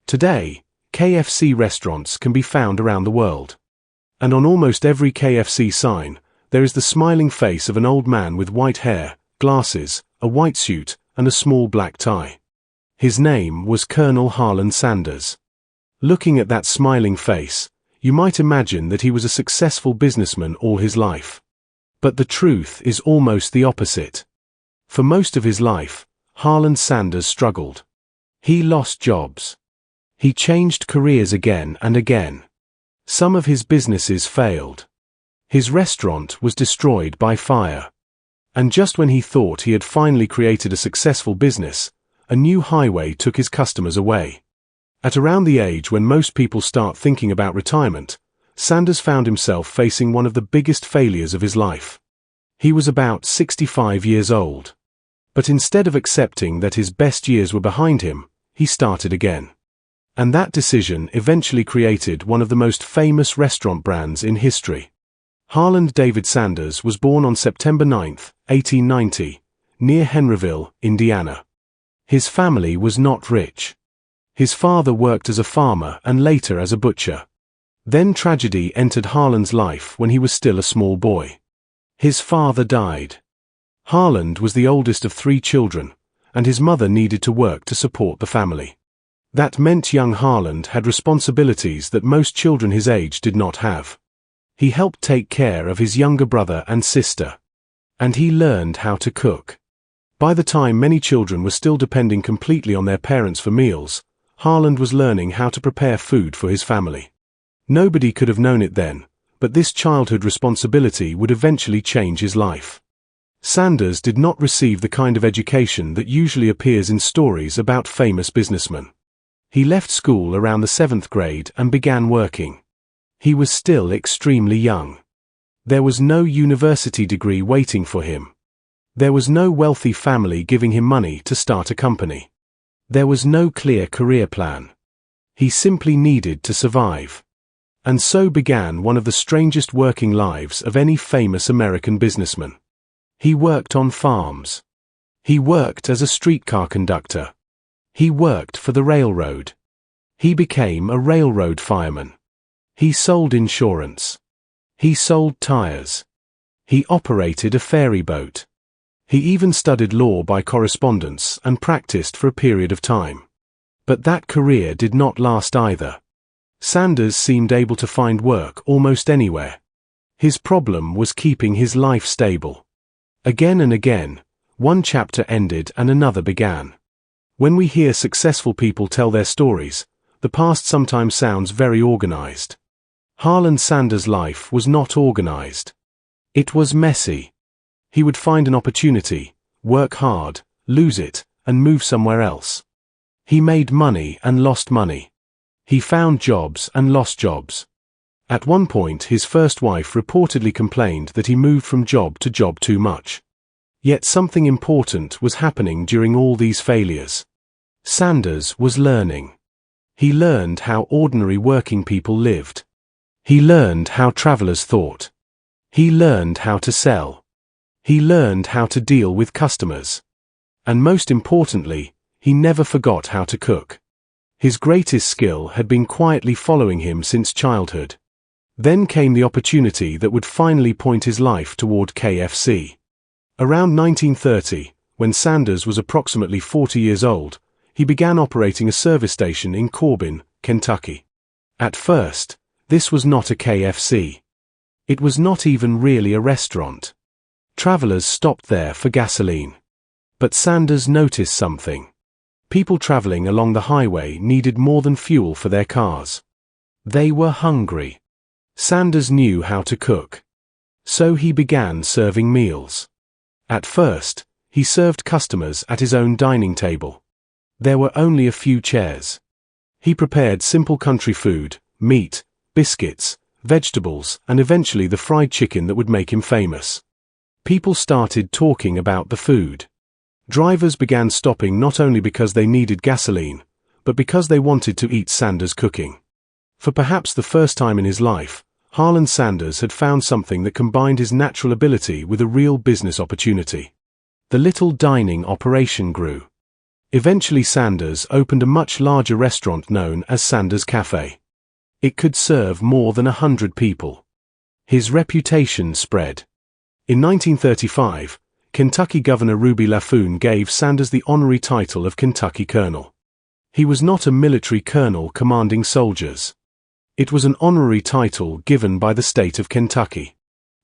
Today, KFC restaurants can be found around the world. And on almost every KFC sign, there is the smiling face of an old man with white hair, glasses, a white suit, and a small black tie. His name was Colonel Harland Sanders. Looking at that smiling face, you might imagine that he was a successful businessman all his life. But the truth is almost the opposite. For most of his life, Harland Sanders struggled. He lost jobs. He changed careers again and again. Some of his businesses failed. His restaurant was destroyed by fire. And just when he thought he had finally created a successful business, a new highway took his customers away. At around the age when most people start thinking about retirement, Sanders found himself facing one of the biggest failures of his life. He was about 65 years old. But instead of accepting that his best years were behind him, he started again. And that decision eventually created one of the most famous restaurant brands in history. Harland David Sanders was born on September 9, 1890, near Henryville, Indiana. His family was not rich. His father worked as a farmer and later as a butcher. Then tragedy entered Harland's life when he was still a small boy. His father died. Harland was the oldest of 3 children, and his mother needed to work to support the family. That meant young Harland had responsibilities that most children his age did not have. He helped take care of his younger brother and sister. And he learned how to cook. By the time many children were still depending completely on their parents for meals, Harland was learning how to prepare food for his family. Nobody could have known it then, but this childhood responsibility would eventually change his life. Sanders did not receive the kind of education that usually appears in stories about famous businessmen. He left school around the 7th grade and began working. He was still extremely young. There was no university degree waiting for him. There was no wealthy family giving him money to start a company. There was no clear career plan. He simply needed to survive. And so began one of the strangest working lives of any famous American businessman. He worked on farms. He worked as a streetcar conductor. He worked for the railroad. He became a railroad fireman. He sold insurance. He sold tires. He operated a ferry boat. He even studied law by correspondence and practiced for a period of time. But that career did not last either. Sanders seemed able to find work almost anywhere. His problem was keeping his life stable. Again and again, one chapter ended and another began. When we hear successful people tell their stories, the past sometimes sounds very organized. Harland Sanders' life was not organized. It was messy. He would find an opportunity, work hard, lose it, and move somewhere else. He made money and lost money. He found jobs and lost jobs. At one point, his first wife reportedly complained that he moved from job to job too much. Yet something important was happening during all these failures. Sanders was learning. He learned how ordinary working people lived. He learned how travelers thought. He learned how to sell. He learned how to deal with customers. And most importantly, he never forgot how to cook. His greatest skill had been quietly following him since childhood. Then came the opportunity that would finally point his life toward KFC. Around 1930, when Sanders was approximately 40 years old, he began operating a service station in Corbin, Kentucky. At first, this was not a KFC. It was not even really a restaurant. Travelers stopped there for gasoline. But Sanders noticed something. People traveling along the highway needed more than fuel for their cars. They were hungry. Sanders knew how to cook. So he began serving meals. At first, he served customers at his own dining table. There were only a few chairs. He prepared simple country food, meat, biscuits, vegetables, and eventually the fried chicken that would make him famous. People started talking about the food. Drivers began stopping not only because they needed gasoline, but because they wanted to eat Sanders' cooking. For perhaps the first time in his life, Harland Sanders had found something that combined his natural ability with a real business opportunity. The little dining operation grew. Eventually Sanders opened a much larger restaurant known as Sanders Cafe. It could serve more than 100 people. His reputation spread. In 1935, Kentucky Governor Ruby Laffoon gave Sanders the honorary title of Kentucky Colonel. He was not a military colonel commanding soldiers. It was an honorary title given by the state of Kentucky.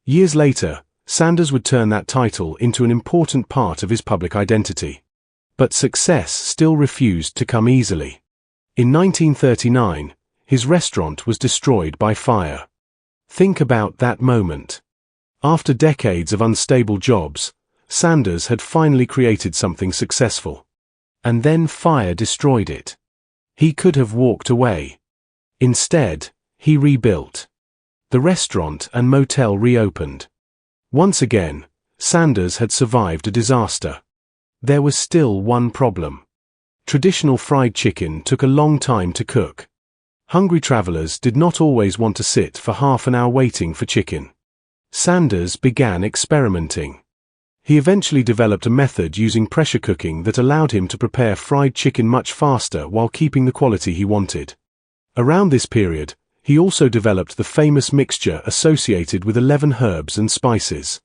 Years later, Sanders would turn that title into an important part of his public identity. But success still refused to come easily. In 1939, his restaurant was destroyed by fire. Think about that moment. After decades of unstable jobs, Sanders had finally created something successful. And then fire destroyed it. He could have walked away. Instead, he rebuilt. The restaurant and motel reopened. Once again, Sanders had survived a disaster. There was still one problem. Traditional fried chicken took a long time to cook. Hungry travelers did not always want to sit for half an hour waiting for chicken. Sanders began experimenting. He eventually developed a method using pressure cooking that allowed him to prepare fried chicken much faster while keeping the quality he wanted. Around this period, he also developed the famous mixture associated with 11 herbs and spices.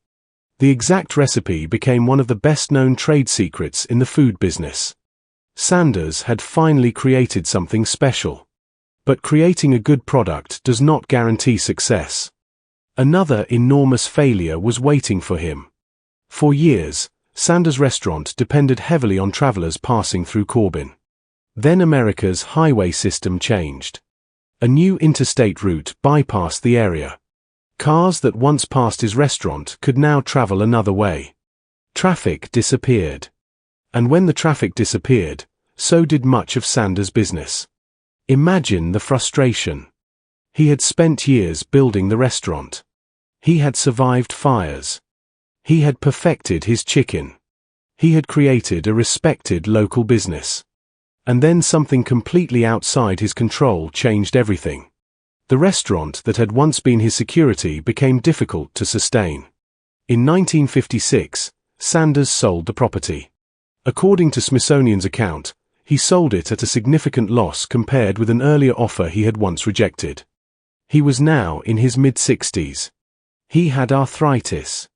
The exact recipe became one of the best-known trade secrets in the food business. Sanders had finally created something special. But creating a good product does not guarantee success. Another enormous failure was waiting for him. For years, Sanders' restaurant depended heavily on travelers passing through Corbin. Then America's highway system changed. A new interstate route bypassed the area. Cars that once passed his restaurant could now travel another way. Traffic disappeared. And when the traffic disappeared, so did much of Sanders' business. Imagine the frustration. He had spent years building the restaurant. He had survived fires. He had perfected his chicken. He had created a respected local business. And then something completely outside his control changed everything. The restaurant that had once been his security became difficult to sustain. In 1956, Sanders sold the property. According to Smithsonian's account, he sold it at a significant loss compared with an earlier offer he had once rejected. He was now in his mid-60s. He had arthritis.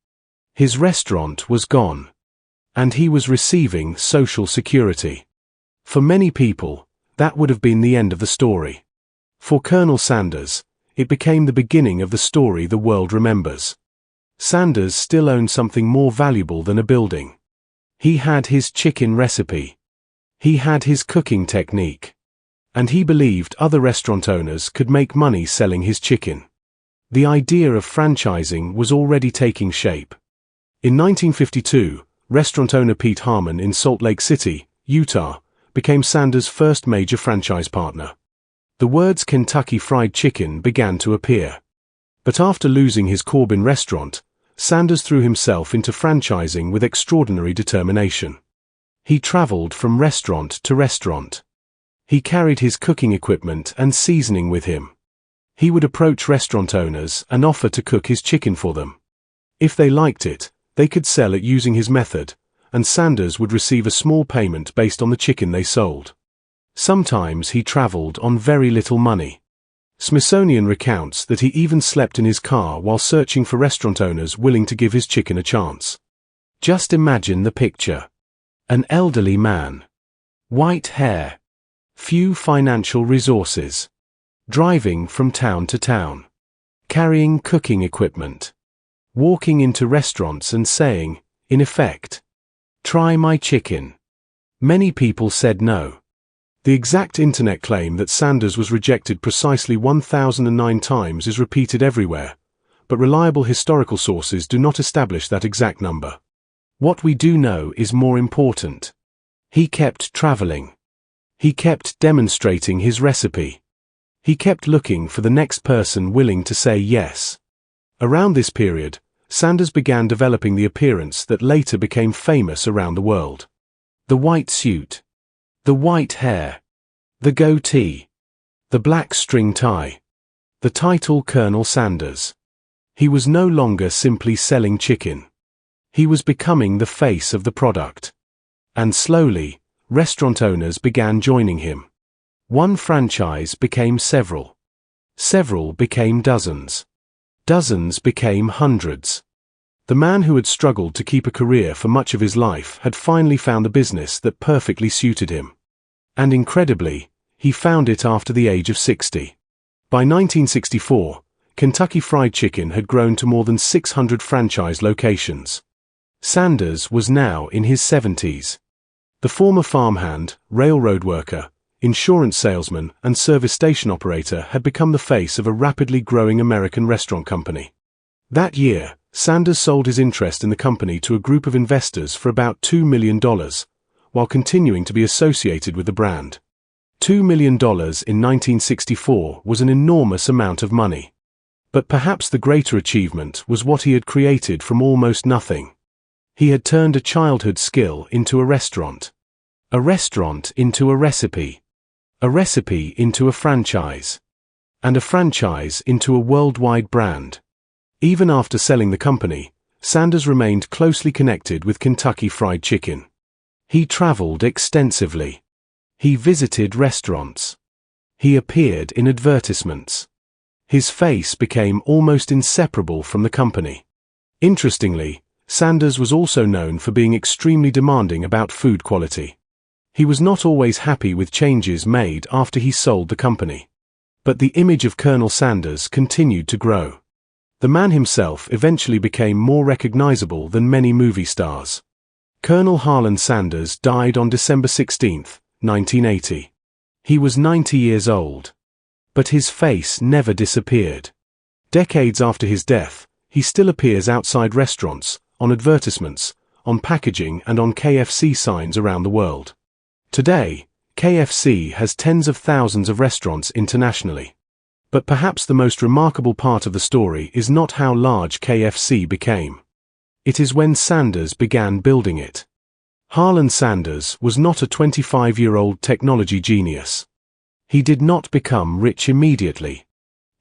His restaurant was gone. And he was receiving Social Security. For many people, that would have been the end of the story. For Colonel Sanders, it became the beginning of the story the world remembers. Sanders still owned something more valuable than a building. He had his chicken recipe. He had his cooking technique. And he believed other restaurant owners could make money selling his chicken. The idea of franchising was already taking shape. In 1952, restaurant owner Pete Harmon in Salt Lake City, Utah, became Sanders' first major franchise partner. The words Kentucky Fried Chicken began to appear. But after losing his Corbin restaurant, Sanders threw himself into franchising with extraordinary determination. He traveled from restaurant to restaurant. He carried his cooking equipment and seasoning with him. He would approach restaurant owners and offer to cook his chicken for them. If they liked it, they could sell it using his method, and Sanders would receive a small payment based on the chicken they sold. Sometimes he traveled on very little money. Smithsonian recounts that he even slept in his car while searching for restaurant owners willing to give his chicken a chance. Just imagine the picture. An elderly man. White hair. Few financial resources. Driving from town to town. Carrying cooking equipment. Walking into restaurants and saying, in effect, "Try my chicken." Many people said no. The exact internet claim that Sanders was rejected precisely 1,009 times is repeated everywhere, but reliable historical sources do not establish that exact number. What we do know is more important. He kept traveling. He kept demonstrating his recipe. He kept looking for the next person willing to say yes. Around this period, Sanders began developing the appearance that later became famous around the world. The white suit. The white hair. The goatee. The black string tie. The title Colonel Sanders. He was no longer simply selling chicken. He was becoming the face of the product. And slowly, restaurant owners began joining him. One franchise became several. Several became dozens. Dozens became hundreds. The man who had struggled to keep a career for much of his life had finally found the business that perfectly suited him. And incredibly, he found it after the age of 60. By 1964, Kentucky Fried Chicken had grown to more than 600 franchise locations. Sanders was now in his 70s. The former farmhand, railroad worker, insurance salesman, and service station operator had become the face of a rapidly growing American restaurant company. That year, Sanders sold his interest in the company to a group of investors for about $2 million, while continuing to be associated with the brand. $2 million in 1964 was an enormous amount of money. But perhaps the greater achievement was what he had created from almost nothing. He had turned a childhood skill into a restaurant into a recipe into a franchise, and a franchise into a worldwide brand. Even after selling the company, Sanders remained closely connected with Kentucky Fried Chicken. He traveled extensively. He visited restaurants. He appeared in advertisements. His face became almost inseparable from the company. Interestingly, Sanders was also known for being extremely demanding about food quality. He was not always happy with changes made after he sold the company. But the image of Colonel Sanders continued to grow. The man himself eventually became more recognizable than many movie stars. Colonel Harland Sanders died on December 16, 1980. He was 90 years old. But his face never disappeared. Decades after his death, he still appears outside restaurants, on advertisements, on packaging, and on KFC signs around the world. Today, KFC has tens of thousands of restaurants internationally. But perhaps the most remarkable part of the story is not how large KFC became. It is when Sanders began building it. Harland Sanders was not a 25-year-old technology genius. He did not become rich immediately.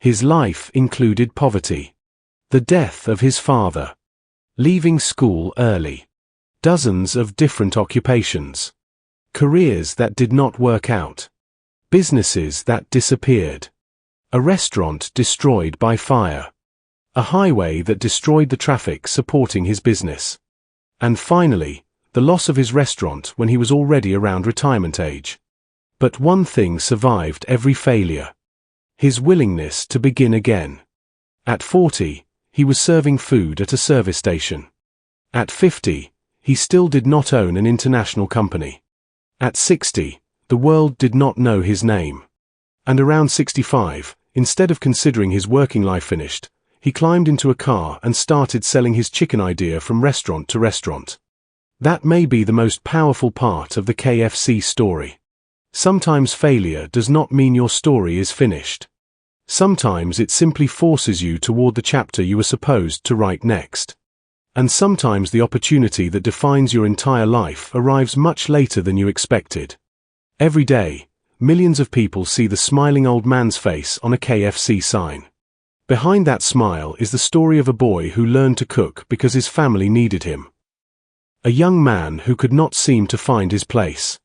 His life included poverty. The death of his father. Leaving school early. Dozens of different occupations. Careers that did not work out. Businesses that disappeared. A restaurant destroyed by fire. A highway that destroyed the traffic supporting his business. And finally, the loss of his restaurant when he was already around retirement age. But one thing survived every failure. His willingness to begin again. At 40, he was serving food at a service station. At 50, he still did not own an international company. At 60, the world did not know his name. And around 65, instead of considering his working life finished, he climbed into a car and started selling his chicken idea from restaurant to restaurant. That may be the most powerful part of the KFC story. Sometimes failure does not mean your story is finished. Sometimes it simply forces you toward the chapter you were supposed to write next. And sometimes the opportunity that defines your entire life arrives much later than you expected. Every day, millions of people see the smiling old man's face on a KFC sign. Behind that smile is the story of a boy who learned to cook because his family needed him. A young man who could not seem to find his place.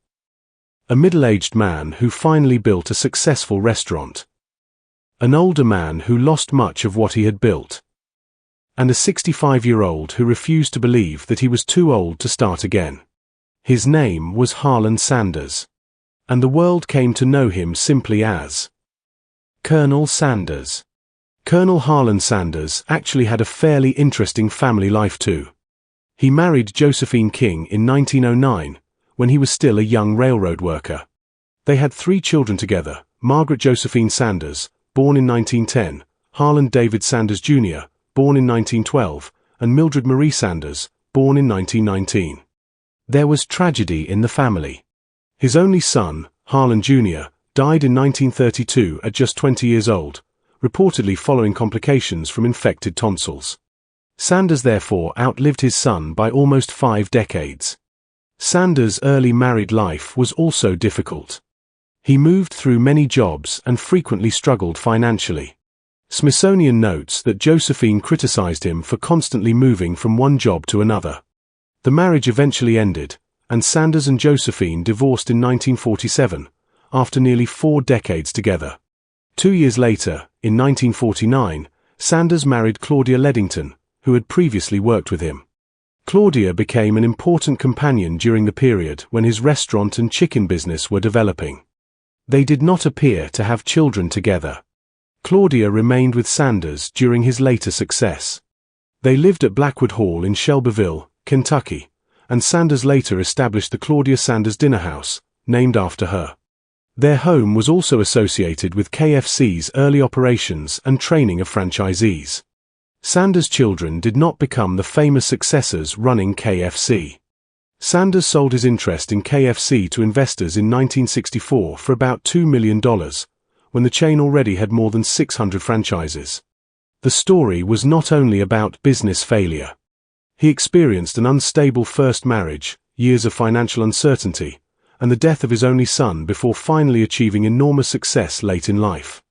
A middle-aged man who finally built a successful restaurant. An older man who lost much of what he had built. And a 65-year-old who refused to believe that he was too old to start again. His name was Harland Sanders. And the world came to know him simply as Colonel Sanders. Colonel Harland Sanders actually had a fairly interesting family life too. He married Josephine King in 1909, when he was still a young railroad worker. They had 3 children together, Margaret Josephine Sanders, born in 1910, Harland David Sanders Jr., born in 1912, and Mildred Marie Sanders, born in 1919. There was tragedy in the family. His only son, Harland Jr., died in 1932 at just 20 years old, reportedly following complications from infected tonsils. Sanders therefore outlived his son by almost 5 decades. Sanders' early married life was also difficult. He moved through many jobs and frequently struggled financially. Smithsonian notes that Josephine criticized him for constantly moving from one job to another. The marriage eventually ended, and Sanders and Josephine divorced in 1947, after nearly 4 decades together. 2 years later, in 1949, Sanders married Claudia Leddington, who had previously worked with him. Claudia became an important companion during the period when his restaurant and chicken business were developing. They did not appear to have children together. Claudia remained with Sanders during his later success. They lived at Blackwood Hall in Shelbyville, Kentucky, and Sanders later established the Claudia Sanders Dinner House, named after her. Their home was also associated with KFC's early operations and training of franchisees. Sanders' children did not become the famous successors running KFC. Sanders sold his interest in KFC to investors in 1964 for about $2 million, when the chain already had more than 600 franchises. The story was not only about business failure. He experienced an unstable first marriage, years of financial uncertainty, and the death of his only son before finally achieving enormous success late in life.